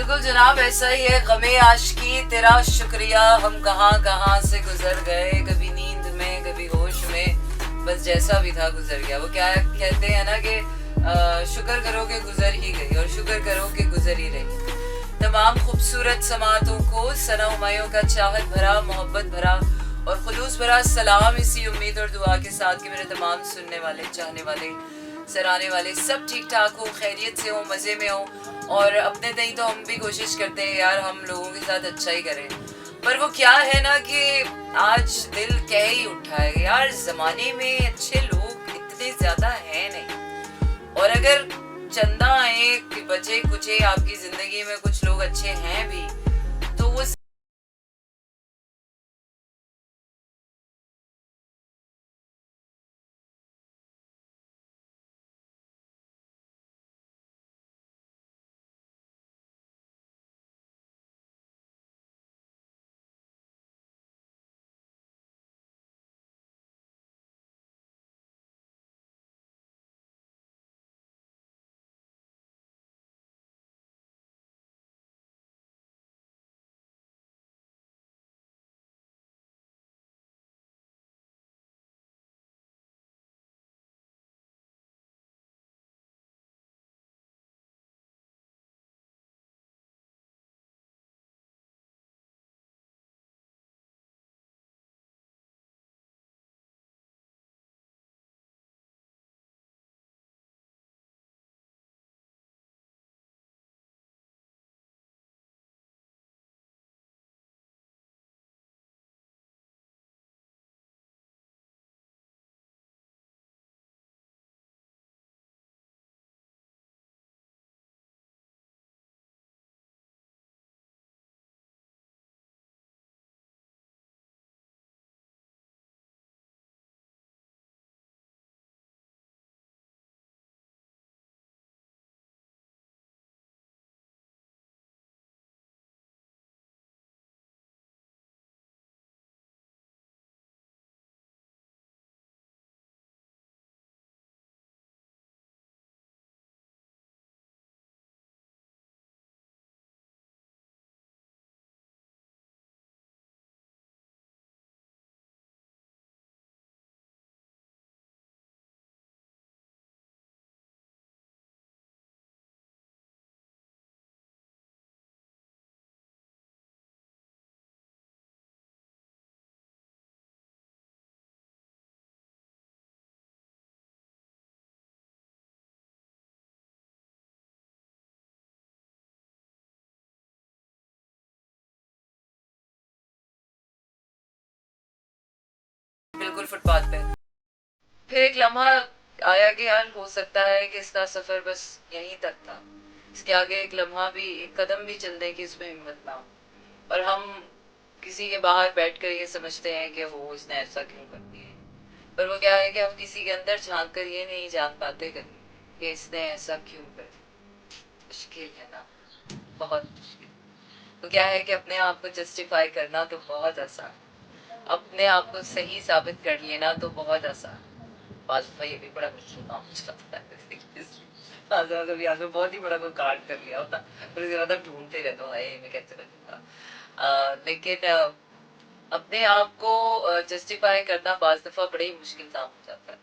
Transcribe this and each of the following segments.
बिल्कुल जनाब, ऐसा ही है गमे आशिकी तेरा शुक्रिया, हम कहाँ कहाँ से गुजर गए, कभी नींद में कभी होश में, बस जैसा भी था गुजर गया। वो क्या कहते हैं ना कि शुक्र करो कि गुजर ही गई और शुक्र करो कि गुजर ही रही। तमाम खूबसूरत समातों को सना उमायों का चाहत भरा, मोहब्बत भरा और खुलूस भरा सलाम, इसी उम्मीद और दुआ के साथ कि मेरे तमाम सुनने वाले, चाहने वाले, सराहने वाले सब ठीक ठाक हो, खैरियत से हो, मज़े में हो। और अपने तई तो हम भी कोशिश करते हैं यार हम लोगों के साथ अच्छा ही करें, पर वो क्या है ना कि आज दिल कह ही उठा है यार, ज़माने में अच्छे लोग इतने ज़्यादा हैं नहीं, और अगर चंदा आए कि बचे कुचे आपकी ज़िंदगी में कुछ लोग अच्छे हैं भी, तो वो बिल्कुल फुटपाथ पे। फिर एक लम्हा आया कि यार हो सकता है कि इसका सफर बस यहीं तक था, इसके आगे एक लम्हा भी, एक कदम भी चलने की इसमें हिम्मत ना हो, और हम किसी के बाहर बैठकर ये समझते हैं कि वो उसने ऐसा क्यों कर दिया, पर वो क्या है कि हम किसी के अंदर झांक कर ये नहीं जान पाते कभी कि इसने ऐसा क्यों कर दिया। मुश्किल है ना, बहुत मुश्किल। तो क्या है कि अपने आप को जस्टिफाई करना तो बहुत आसान, अपने आप को सही साबित कर लेना तो बहुत आसान, बात भाई ये भी बड़ा मुश्किल काम हो जाता है। कभी आज बहुत ही बड़ा कोई कार्ड कर लिया होता, फिर उसके बाद ढूंढते रहता हूँ मैं कैसे बनूंगा। लेकिन अपने आप को जस्टिफाई करना बाज दफा बड़ा ही मुश्किल काम हो जाता है,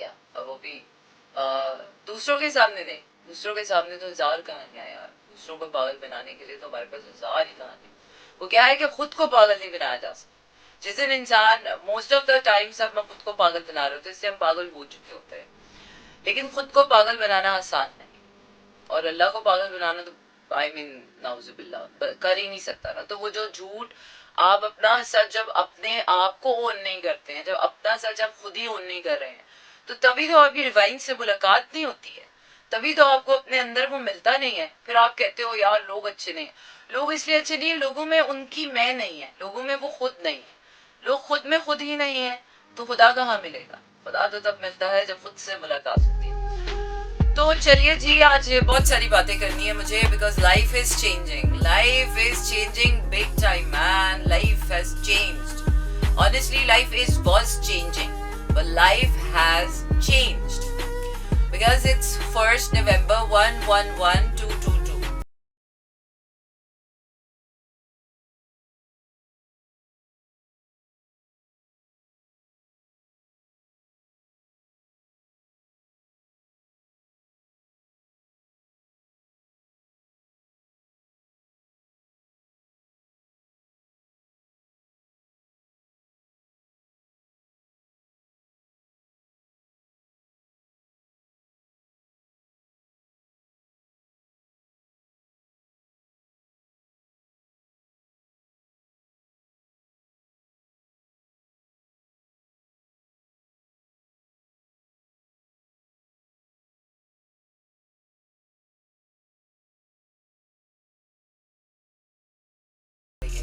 या वो भी दूसरों के सामने नहीं, दूसरों के सामने तो हजार कहानियां यार, दूसरों को पागल बनाने के लिए तो हमारे पास हजार ही कहानी। वो क्या है कि खुद को पागल नहीं बनाया जा सकता। जिस दिन इंसान मोस्ट ऑफ द टाइम सब हम खुद को पागल बना रहे होते हैं, इससे हम पागल हो चुके होते हैं, लेकिन खुद को पागल बनाना आसान नहीं, और अल्लाह को पागल बनाना तो आई मीन नाउजुबिल्लाह कर ही नहीं सकता ना। तो वो जो झूठ आप अपना सच जब अपने आप को ओन नहीं करते हैं, जब अपना सच आप खुद ही ओन नहीं कर रहे हैं, तो तभी तो आपकी रिवाइंड से मुलाकात नहीं होती है, तभी तो आपको अपने अंदर वो मिलता नहीं है। फिर आप कहते हो यार लोग अच्छे नहीं, लोग इसलिए अच्छे नहीं है, लोगों में उनकी मैं नहीं है, लोगों में वो खुद नहीं है, लोग खुद में खुद ही नहीं है, तो खुदा कहाँ मिलेगा? खुदा तो तब मिलता है जब खुद से मुलाकात होती है। तो चलिए जी, आज बहुत सारी बातें करनी है मुझे, because life is changing big time man, life has changed, honestly life is was changing, but life has changed because it's 1st November 11122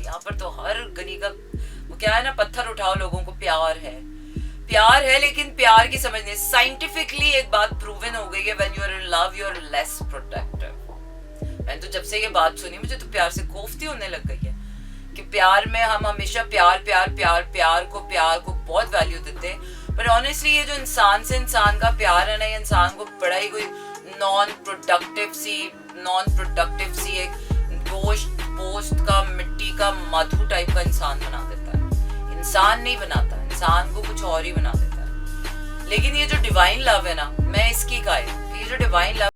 चाहिए। यहाँ पर तो हर गली का वो क्या है ना, पत्थर उठाओ, लोगों को प्यार है, प्यार है, लेकिन प्यार की समझ नहीं। साइंटिफिकली एक बात प्रूवन हो गई है, when you are in love you are less protective. मैंने तो जब से ये बात सुनी मुझे तो प्यार से कोफ्ती होने लग गई है कि प्यार में हम हमेशा प्यार प्यार प्यार प्यार को बहुत वैल्यू देते हैं, पर ऑनेस्टली ये जो इंसान से इंसान का प्यार है ना, ये इंसान को बड़ा ही कोई नॉन प्रोडक्टिव सी एक गोश्त पोस्ट का मिट्टी का मधु टाइप का इंसान बना देता है। इंसान नहीं बनाता, इंसान को कुछ और ही बना देता है। लेकिन ये जो डिवाइन लव है ना, मैं इसकी कायल, ये जो डिवाइन लव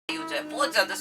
हो जाए बहुत ज्यादा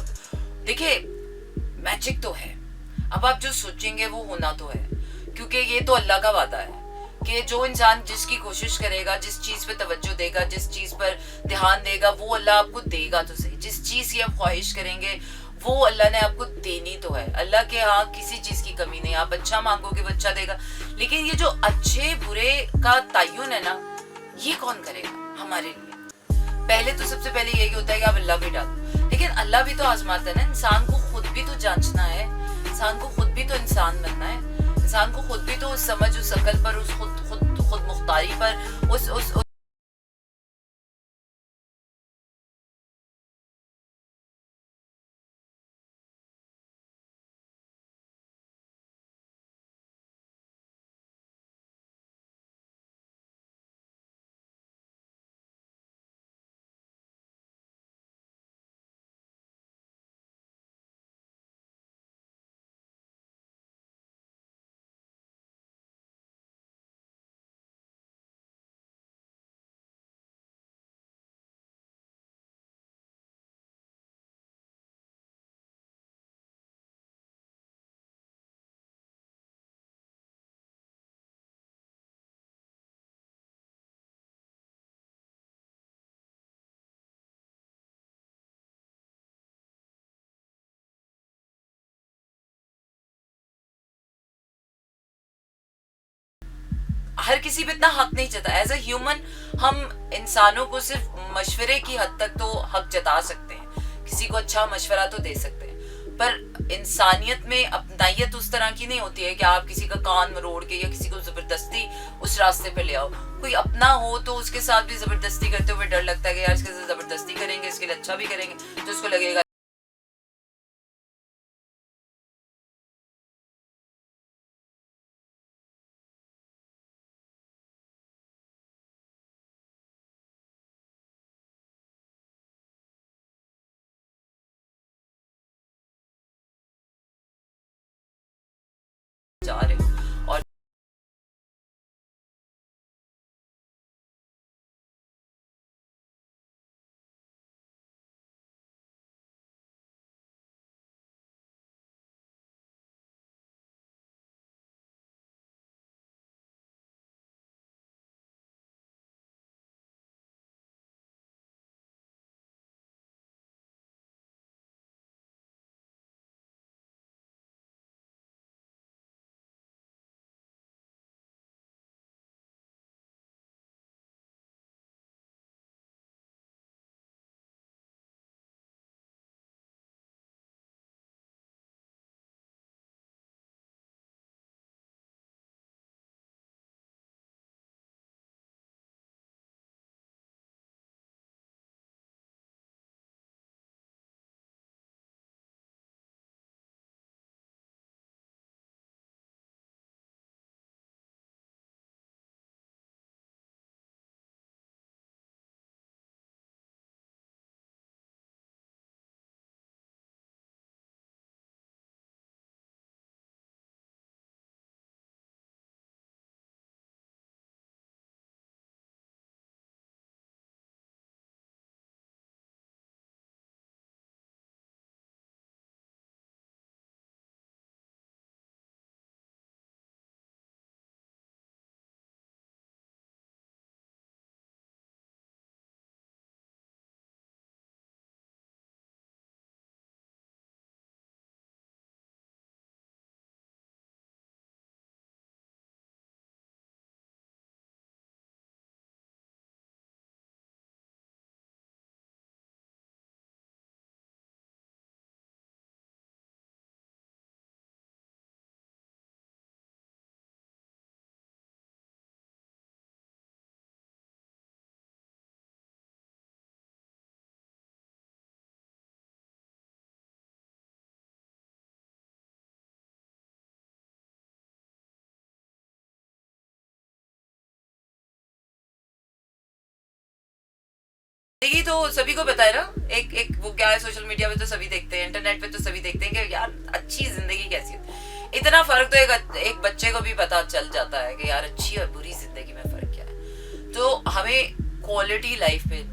होता। देखिए मैजिक तो है, अब आप जो सोचेंगे वो होना तो है, क्योंकि ये तो अल्लाह का वादा है कि जो इंसान जिसकी कोशिश करेगा, जिस चीज पे तवज्जो देगा, जिस चीज पर ध्यान देगा, वो अल्लाह आपको देगा तो सही। जिस चीज की आप ख्वाहिश करेंगे वो अल्लाह ने आपको देनी तो है। अल्लाह के यहाँ किसी चीज की कमी नहीं। आप अच्छा मांगोगे वो अच्छा देगा, लेकिन ये जो अच्छे बुरे का तयन है ना, ये कौन करेगा हमारे लिए? पहले तो सबसे पहले यही होता है कि आप अल्लाह पे डालो, लेकिन अल्लाह भी तो आजमाता है ना। इंसान को खुद भी तो जांचना है, इंसान को खुद भी तो इंसान बनना है, इंसान को खुद भी तो उस समझ, उस अकल पर, उस खुद मुख्तारी पर, उस हर किसी पे इतना हक नहीं जता। एज अ ह्यूमन हम इंसानों को सिर्फ मशवरे की हद तक तो हक जता सकते हैं, किसी को अच्छा मशवरा तो दे सकते हैं, पर इंसानियत में अपनाइयत उस तरह की नहीं होती है कि आप किसी का कान मरोड़ के या किसी को जबरदस्ती उस रास्ते पे ले आओ। कोई अपना हो तो उसके साथ भी जबरदस्ती करते हुए डर लगता है कि यार इसके साथ जबरदस्ती करेंगे, इसके लिए अच्छा भी करेंगे तो उसको लगेगा। जा रहे हो और जिंदगी तो सभी को पता है ना। एक एक वो क्या है, सोशल मीडिया पे तो सभी देखते हैं, इंटरनेट पे तो सभी देखते हैं कि यार अच्छी जिंदगी कैसी होती है। इतना फर्क तो एक बच्चे को भी पता चल जाता है कि यार अच्छी और बुरी जिंदगी में फर्क क्या है। तो हमें क्वालिटी लाइफ पे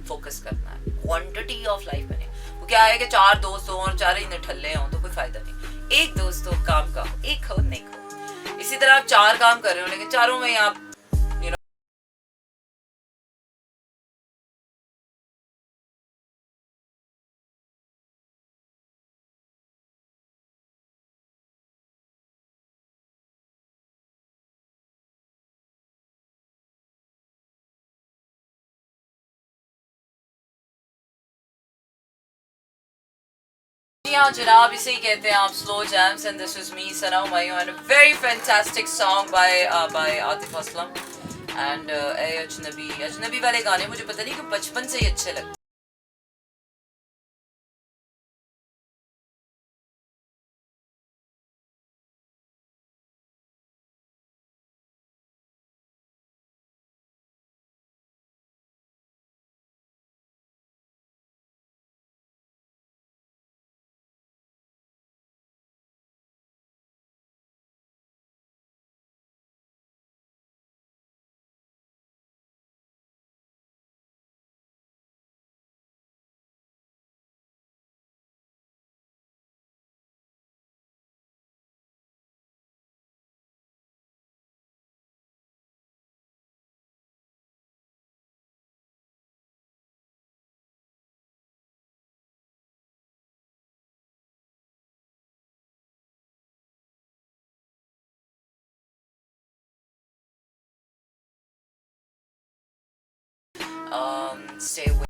फोकस करना है, क्वांटिटी ऑफ लाइफ में नहीं। वो क्या है कि 4 दोस्त हो और 4 ही निठल्ले हों तो कोई फायदा नहीं। एक दोस्त हो, काम का हो, एक हो नहीं हो। इसी तरह आप 4 काम कर रहे हो लेकिन चारों में आप हाँ जनाब, इसे ही कहते हैं आप slow jams and this is me Sana Humayun and a very fantastic song by Atif Aslam and a Ajnabi. Ajnabi वाले गाने मुझे पता नहीं कि बचपन से ही अच्छे लगते। Stay with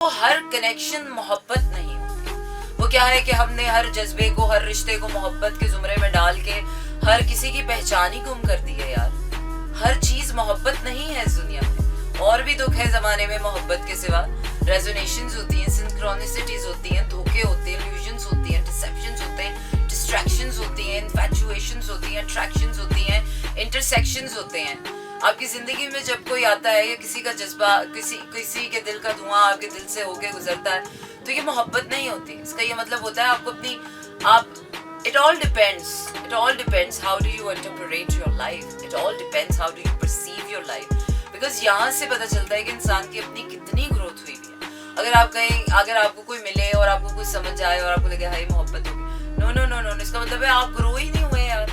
वो हर कनेक्शन मोहब्बत नहीं होती। वो क्या है कि हमने हर जज्बे को, हर रिश्ते को मोहब्बत के जुमरे में डाल के हर किसी की पहचान ही गुम कर दी है यार। हर चीज मोहब्बत नहीं है इस दुनिया में। और भी दुख है जमाने में मोहब्बत के सिवा। रेजोनेशंस होती हैं, सिंक्रोनिसिटीज होती हैं, धोखे होते हैं, इल्यूजन्स होती हैं, डिसेप्शंस होते हैं, डिस्ट्रैक्शंस होती हैं, इन्फैचुएशंस होती हैं, अट्रैक्शंस होती हैं, इंटरसेक्शंस होते हैं। आपकी जिंदगी में जब कोई आता है या किसी का जज्बा, किसी के दिल का धुआं आपके दिल से होके गुजरता है तो ये मोहब्बत नहीं होती। इसका ये मतलब होता है आपको अपनी it all depends how do you interpret your life, it all depends how do you perceive your life. Because यहाँ से पता चलता है कि इंसान की अपनी कितनी ग्रोथ हुई भी है। अगर आपको कोई मिले और आपको कुछ समझ आए और आपको लगे हाई मोहब्बत होगी, नो नो नो नो, इसका मतलब है आप ग्रो ही नहीं हुए यार।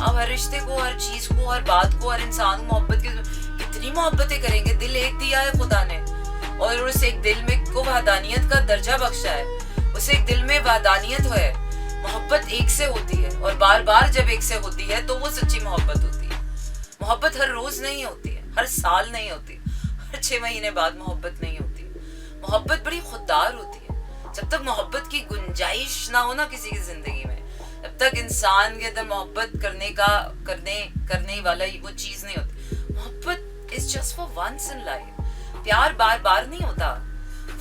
आप हर रिश्ते को, हर चीज को, हर बात को, हर इंसान को मोहब्बत कितनी मोहब्बतें करेंगे। दिल एक दिया है खुदा ने और उस एक दिल में को वहदानियत का दर्जा बख्शा है। उस एक दिल में वहदानियत है, मोहब्बत एक से होती है और बार बार जब एक से होती है तो वो सच्ची मोहब्बत होती है। मोहब्बत हर रोज नहीं होती है, हर साल नहीं होती, हर 6 महीने बाद मोहब्बत नहीं होती। मोहब्बत बड़ी खुददार होती है। जब तक मोहब्बत की गुंजाइश ना हो ना किसी की जिंदगी में, तब तक इंसान के अंदर मोहब्बत करने वाला वो चीज नहीं होती। मोहब्बत is just for once in life. प्यार बार बार नहीं होता।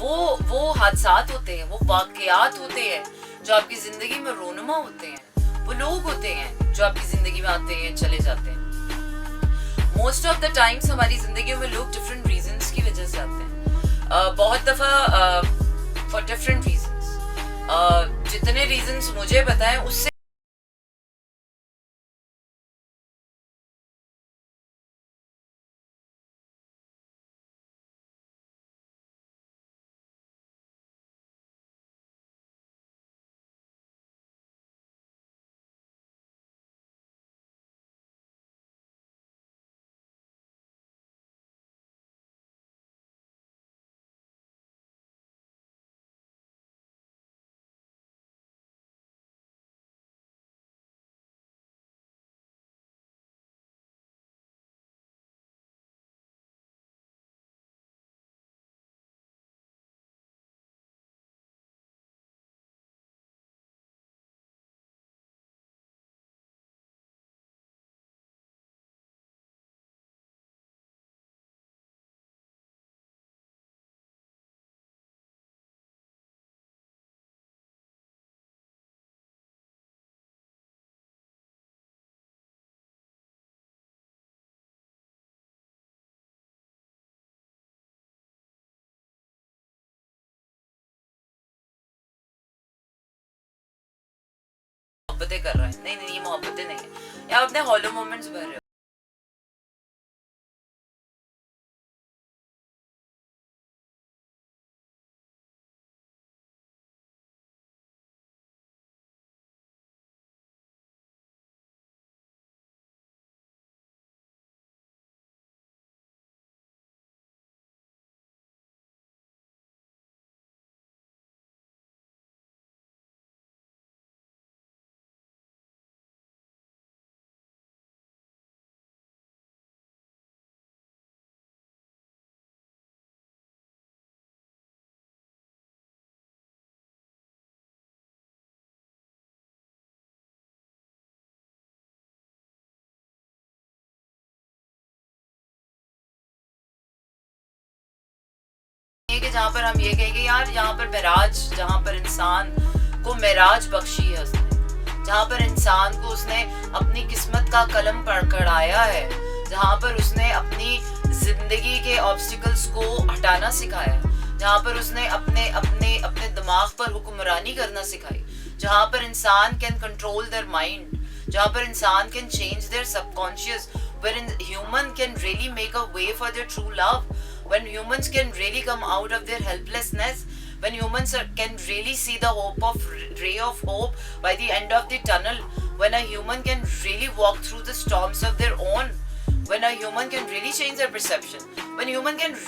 वो हादसात होते हैं, वो वाकयात होते हैं जो आपकी जिंदगी में रोनुमा होते हैं। वो लोग होते हैं जो आपकी जिंदगी में आते हैं, चले जाते हैं। मोस्ट ऑफ द टाइम्स हमारी जिंदगी में लोग डिफरेंट रीजंस की वजह से आते हैं। बहुत दफा फॉर डिफरेंट रीजंस। जितने रीजंस मुझे पता है उससे मोहब्बतें कर रहा है। नहीं नहीं, ये मोहब्बतें नहीं है, या अपने हॉलो मोमेंट्स भर रहे हो। ये कि जहाँ पर हम ये कहेंगे यार, यहाँ पर महराज, जहाँ पर इंसान को महराज बख्शी है उसने, जहाँ पर इंसान को उसने अपनी किस्मत का कलम पकड़ाया है, जहाँ पर उसने अपनी जिंदगी के ऑब्स्टिकल्स को हटाना सिखाया, जहाँ पर उसने अपने अपने अपने दिमाग पर हुक्मरानी करना सिखाई, जहाँ पर इंसान कैन कंट्रोल देयर माइंड, जहाँ पर इंसान can change their subconscious, wherein human can really make a way for their true love, when humans can really come out of their helplessness, when humans can really see the hope of ray of hope by the end of the tunnel, when a human can really walk through the storms of their own, when a human can really change their perception, when human can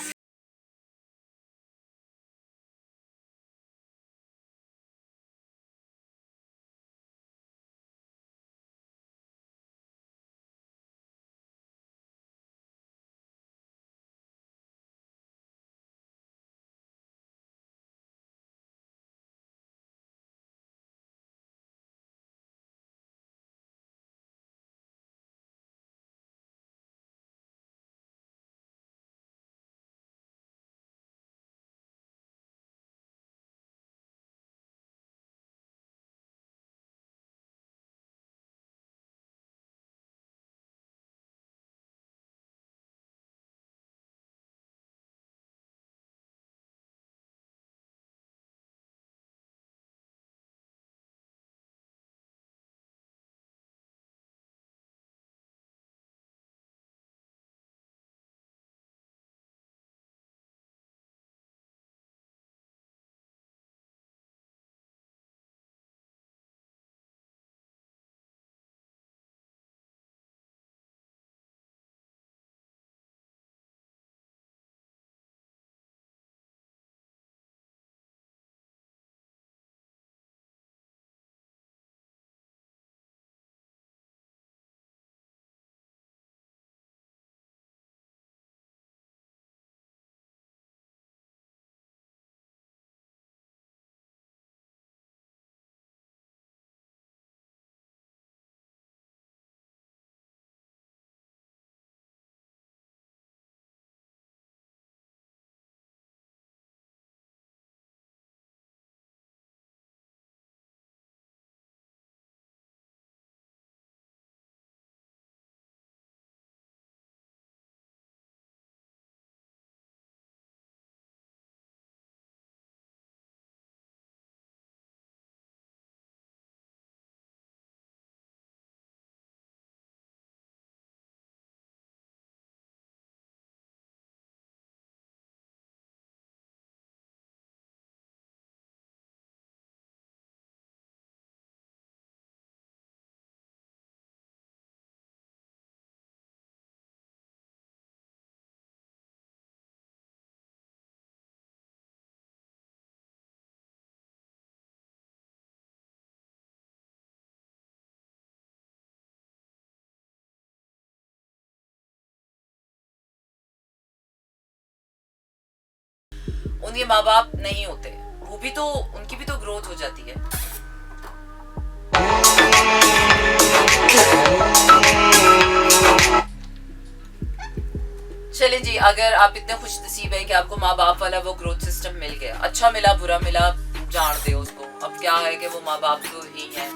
उनके माँ बाप नहीं होते, वो भी तो, उनकी भी तो ग्रोथ हो जाती है। चलें जी, अगर आप इतने खुश नसीब हैं कि आपको माँ बाप वाला वो ग्रोथ सिस्टम मिल गया, अच्छा मिला बुरा मिला जान दे उसको, अब क्या है कि वो माँ बाप तो ही है,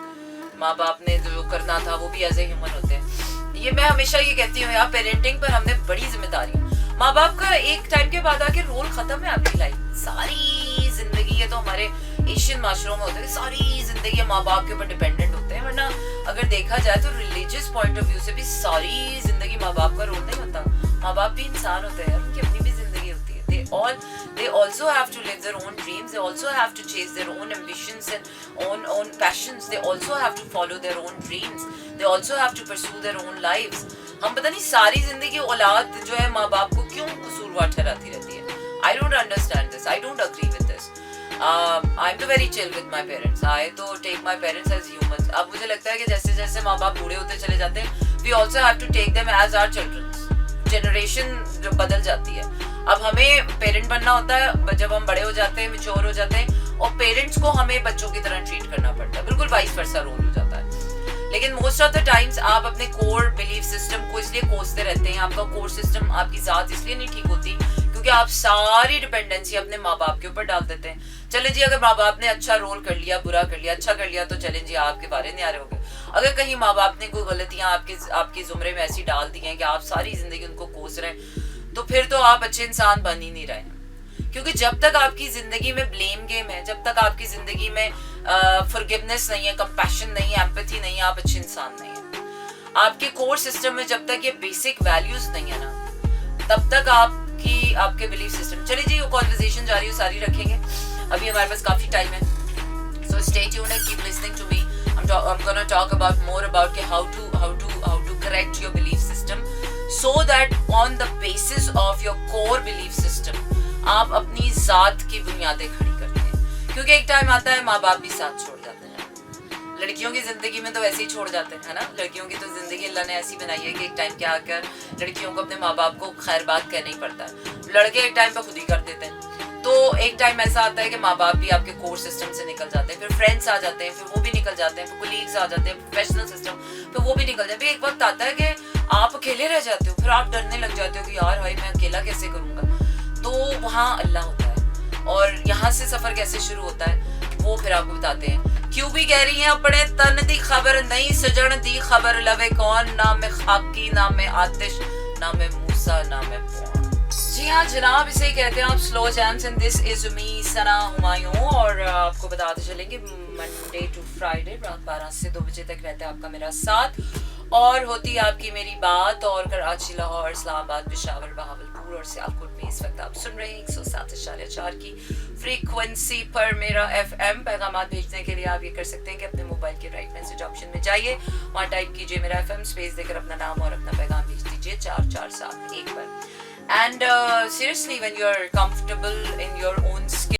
माँ बाप ने जो करना था वो भी एज ए ह्यूमन होते हैं। ये मैं हमेशा ये कहती हूँ यार, पेरेंटिंग पर हमने बड़ी जिम्मेदारी, माँ बाप का एक टाइम के बाद आके रोल खत्म है आपकी लाइफ, सारी जिंदगी, ये तो हमारे एशियन माशरों में होता है, सारी जिंदगी माँ बाप के ऊपर डिपेंडेंट होते हैं, वरना अगर देखा जाए तो रिलीजियस पॉइंट ऑफ व्यू से भी सारी जिंदगी माँ बाप का रोल नहीं होता। माँ बाप भी इंसान होते हैं, उनकी अपनी भी जिंदगी होती है, they also have to live their own dreams, they also have to chase their own ambitions and own passions, they also have to follow their own dreams, they also have to pursue their own lives। हम पता नहीं सारी जिंदगी औलाद जो है माँ बाप को क्यों कसूरवार ठहराती रहती है। I don't understand this, I don't agree with this। I'm तो very chill with my parents, I तो take my parents as humans। अब मुझे लगता है कि जैसे जैसे माँ बाप बूढ़े होते चले जाते हैं, we also have to take them as our children। Generation जो बदल जाती है, अब हमें पेरेंट बनना होता है जब हम बड़े हो जाते हैं, मैच्योर हो जाते हैं, और पेरेंट्स को हमें बच्चों की तरह ट्रीट करना पड़ता है, बिल्कुल वाइस वर्सा रोल हो जाता है। लेकिन मोस्ट ऑफ द टाइम्स आप अपने कोर बिलीफ सिस्टम को इसलिए कोसते रहते हैं, आपका कोर सिस्टम, आपकी जात इसलिए नहीं ठीक होती क्योंकि आप सारी डिपेंडेंसी अपने माँ बाप के ऊपर डाल देते हैं। चलें जी, अगर माँ बाप ने अच्छा रोल कर लिया, बुरा कर लिया, अच्छा कर लिया, तो चलें जी आपके बारे में आ रहे हो गए। अगर कहीं माँ बाप ने कोई गलतियां आपके जुमरे में ऐसी डाल दी हैं कि आप सारी जिंदगी उनको कोस रहे हैं, तो फिर तो आप अच्छे इंसान बन ही नहीं रहे हैं। क्योंकि जब तक आपकी जिंदगी में ब्लेम गेम है, जब तक आपकी जिंदगी में फॉरगिवनेस नहीं है, कंपैशन नहीं है, एम्पैथी नहीं है, आप अच्छे इंसान नहीं है। आपके कोर सिस्टम में जब तक ये बेसिक वैल्यूज नहीं है ना, तब तक आपके बिलीफ सिस्टम। चलिए जी, वो कॉन्वर्सेशन जारी सारी रखेंगे, अभी हमारे पास काफी टाइम है, so stay tuned and keep listening to me। I'm gonna talk about more about how to correct your belief system so that on the basis of your core belief system आप अपनी जात की बुनियादें खड़ी करते हैं। क्योंकि एक टाइम आता है माँ बाप भी साथ छोड़ जाते हैं, लड़कियों की जिंदगी में तो वैसे ही छोड़ जाते हैं, है ना। लड़कियों की तो जिंदगी अल्लाह ने ऐसी बनाई है कि एक टाइम क्या आकर लड़कियों को अपने माँ बाप को खैर बात कहना ही पड़ता है, लड़के एक टाइम पे खुद ही कर देते हैं। तो एक टाइम ऐसा आता है कि माँ बाप भी आपके कोर सिस्टम से निकल जाते हैं, फिर फ्रेंड्स आ जाते हैं, फिर वो भी निकल जाते हैं, फिर कोलीग्स आ जाते हैं, प्रोफेशनल सिस्टम, फिर वो भी निकल जाते हैं। एक वक्त आता है कि आप अकेले रह जाते हो, फिर आप डरने लग जाते हो कि यार भाई मैं अकेला कैसे करूंगा। तो वहाँ अल्लाह होता है, और यहाँ से सफर कैसे शुरू होता है वो फिर आपको बताते हैं। क्यों भी कह रही हैं अपने तन दी खबर नहीं, सजन दी खबर लवे कौन, ना मैं खाकी ना मैं आतिश ना मैं मूसा ना मैं पौन। जी हाँ जनाब, इसे कहते हैं आप slow jams and this is me Sana Humayun. और आपको बताते चलेंगे मंडे टू फ्राइडे रात 12 से 2 बजे तक रहता है आपका मेरा साथ, और होती है आपकी मेरी बात। और कराची, लाहौर, इस्लामाबाद, पेशावर, बहावलपुर और सियालकोट में इस वक्त आप सुन रहे हैं 107.4 की फ्रीक्वेंसी पर मेरा FM। पैगाम भेजने के लिए आप ये कर सकते हैं कि अपने मोबाइल के राइट मैसेज ऑप्शन में जाइए, वहाँ टाइप कीजिए मेरा FM, स्पेस देकर अपना नाम और अपना पैगाम भेज दीजिए 4471 पर। And seriously, when you're comfortable in your own skin,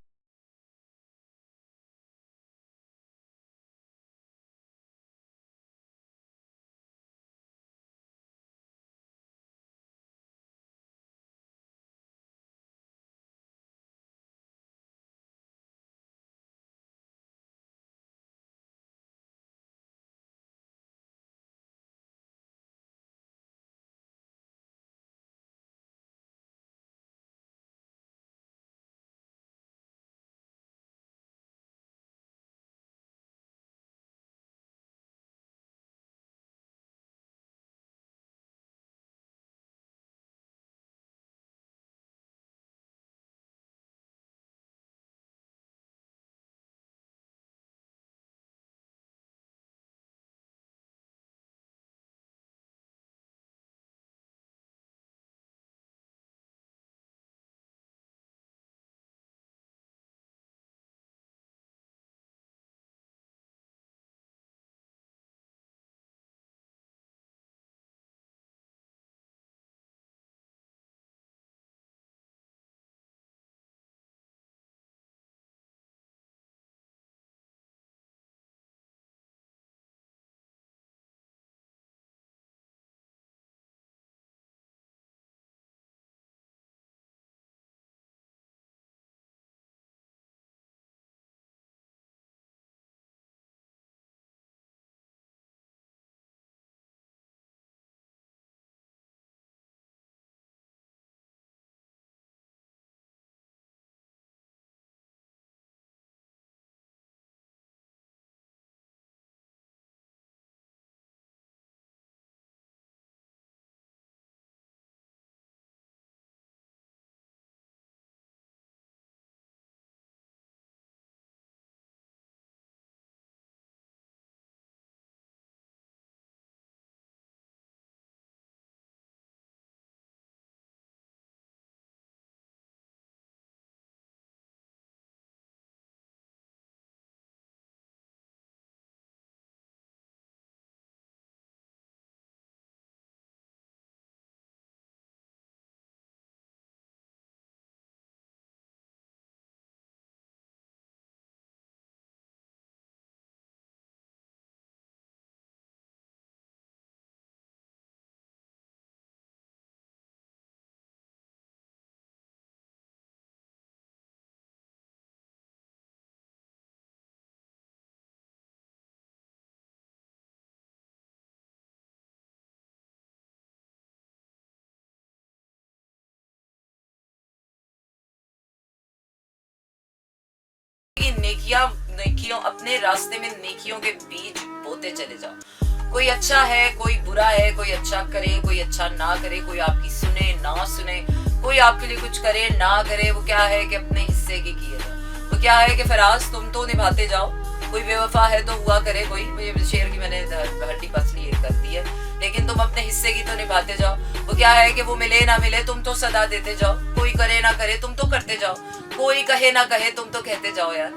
नेकियां नेकियों अपने रास्ते में नेकियों के बीज बोते चले जाओ। कोई अच्छा है, कोई बुरा है, कोई अच्छा करे, कोई अच्छा ना करे, कोई आपकी सुने ना सुने, कोई आपके लिए कुछ करे ना करे, वो क्या है कि अपने हिस्से की किए जाओ। वो क्या है कि फराज तुम तो निभाते जाओ, कोई बेवफा है तो हुआ करे कोई, मुझे शेर की मैंने हड्डी पसली एक कर दी है, लेकिन तुम अपने हिस्से की तो निभाते जाओ। वो क्या है कि वो मिले ना मिले तुम तो सदा देते जाओ, कोई करे ना करे तुम तो करते जाओ, कोई कहे ना कहे तुम तो कहते जाओ यार।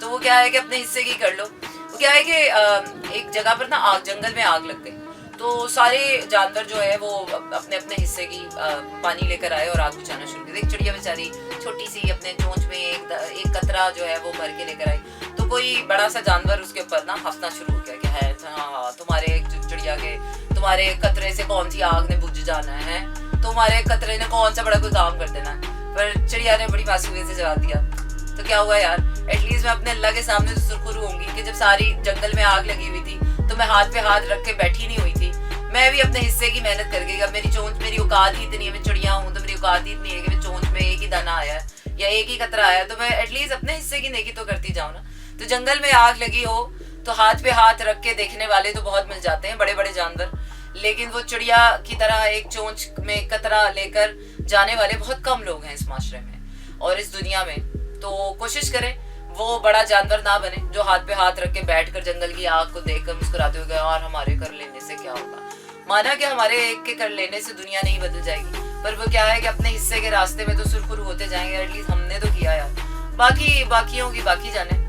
तो वो क्या है कि अपने हिस्से की कर लो। वो क्या है कि एक जगह पर ना आग, जंगल में आग लग गई, तो सारे जानवर जो है वो अपने अपने हिस्से की पानी लेकर आए और आग बुझाना शुरू किया। एक चिड़िया बेचारी छोटी सी अपने चोंच में एक कतरा जो है वो भर के लेकर आई, तो कोई बड़ा सा जानवर उसके ऊपर ना हंसना शुरू हो गया कि है हाँ तुम्हारे चिड़िया के तुम्हारे कतरे से कौन सी आग ने बुझ जाना है, तुम्हारे कतरे ने कौन सा बड़ा कोई काम कर देना है। पर चिड़िया ने बड़ी मासूमियत से जवाब दिया, तो क्या हुआ यार, एटलीस्ट मैं अपने अल्लाह के सामने तो सुरखुरू होंगी कि जब सारी जंगल में आग लगी हुई थी तो मैं हाथ पे हाथ रख के बैठी नहीं हुई थी, मैं भी अपने हिस्से की मेहनत करके। अब मेरी चोंच, मेरी औकात ही इतनी है, मैं चिड़िया हूँ तो मेरी औकात ही इतनी है कि मैं चोंच में एक ही दाना आया है या एक ही कतरा आया, तो मैं एटलीस्ट अपने हिस्से की नेकी तो करती जाऊँ ना। तो जंगल में आग लगी हो तो हाथ पे हाथ रख के देखने वाले तो बहुत मिल जाते हैं, बड़े बड़े जानवर, लेकिन वो चिड़िया की तरह एक चोंच में कतरा लेकर जाने वाले बहुत कम लोग हैं इस माशरे में और इस दुनिया में। तो कोशिश करें वो बड़ा जानवर ना बने जो हाथ पे हाथ रख के बैठकर जंगल की आग को देखकर मुस्कुराते हुए और हमारे कर लेने से क्या होगा। माना कि हमारे एक के कर लेने से दुनिया नहीं बदल जाएगी, पर वो क्या है कि अपने हिस्से के रास्ते में तो सुरखुरू होते जाएंगे। एटलीस्ट हमने तो किया यार, बाकी बाकियों की बाकी जाने।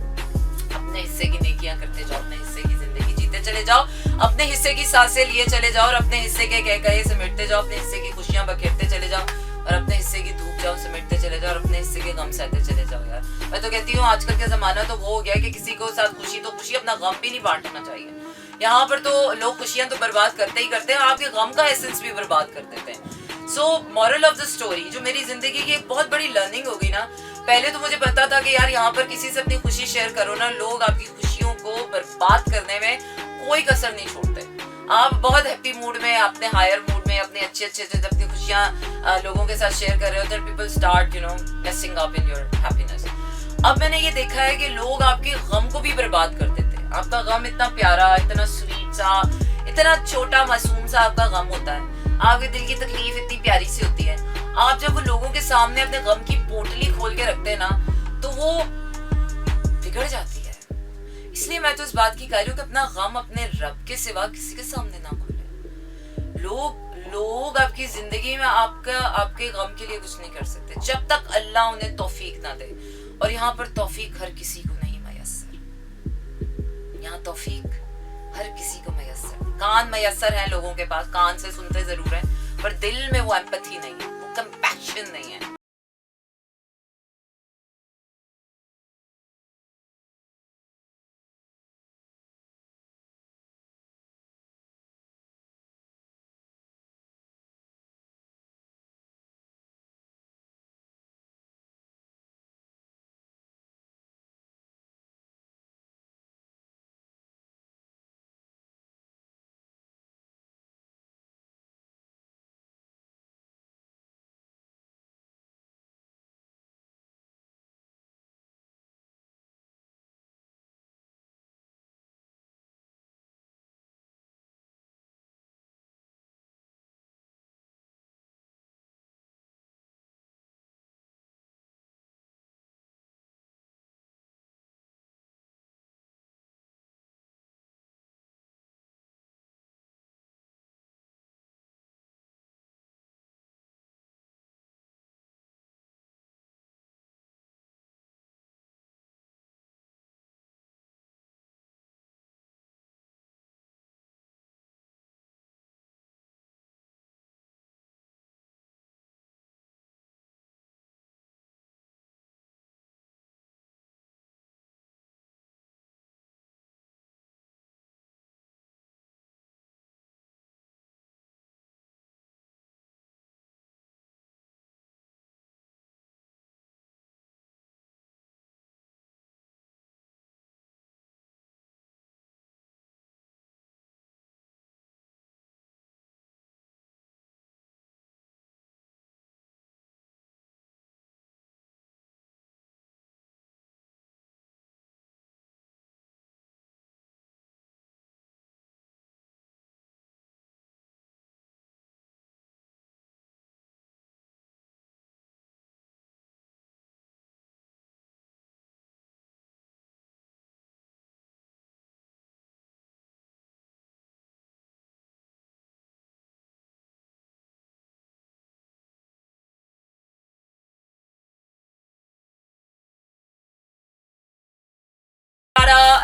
अपने हिस्से की नेकियां करते जाओ, अपने हिस्से की जिंदगी जीते चले जाओ, अपने हिस्से की सांसें लिए चले जाओ और अपने हिस्से के कह कहे समेटते जाओ, अपने हिस्से की खुशियां बखेरते चले जाओ और अपने हिस्से की धूप जाओ समेटते चले जाओ और अपने हिस्से के गम सहते चले जाओ यार। मैं तो कहती हूँ आजकल का जमाना तो वो हो गया कि किसी को साथ खुशी तो खुशी, अपना गम भी नहीं बांटना चाहिए। यहाँ पर तो लोग खुशियां तो बर्बाद करते ही करते हैं, आपके गम का एसेंस भी बर्बाद कर देते हैं। So moral of the story, जो मेरी जिंदगी की एक बहुत बड़ी लर्निंग हो गई ना, पहले तो मुझे पता था कि यार यहाँ पर किसी से अपनी खुशी शेयर करो ना, लोग आपकी खुशियों को बर्बाद करने में कोई कसर नहीं छोड़ते। आप बहुत हैप्पी मूड में, अपने हायर मूड में, अपने अच्छे अच्छे से अपनी खुशियां लोगों के साथ शेयर कर रहे हो, then people start messing up in your happiness. अब मैंने ये देखा है कि लोग आपके गम को भी बर्बाद कर देते हैं। आपका गम इतना प्यारा, इतना स्वीट सा, इतना छोटा मासूम सा आपका गम होता है, आपके दिल की तकलीफ इतनी प्यारी सी होती है। आप जब वो लोगों के सामने अपने गम की पोटली खोल के रखते हैं ना, तो वो बिगड़ जाती है। इसलिए मैं तो इस बात की कह रही हूँ कि अपना गम अपने रब के सिवा किसी के सामने ना खोले। लोग आपकी जिंदगी में आपके गम के लिए कुछ नहीं कर सकते जब तक अल्लाह उन्हें तौफीक ना दे। और यहाँ पर तौफीक हर किसी को नहीं मयस्सर, यहाँ तौफीक हर किसी को मयस्सर। कान मयस्सर है लोगों के पास, कान से सुनते जरूर हैं, पर दिल में वो एम्पैथी नहीं है, वो कंपैशन नहीं है।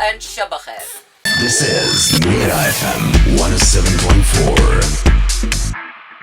एंड शब खैर। This is Mira FM 107.9.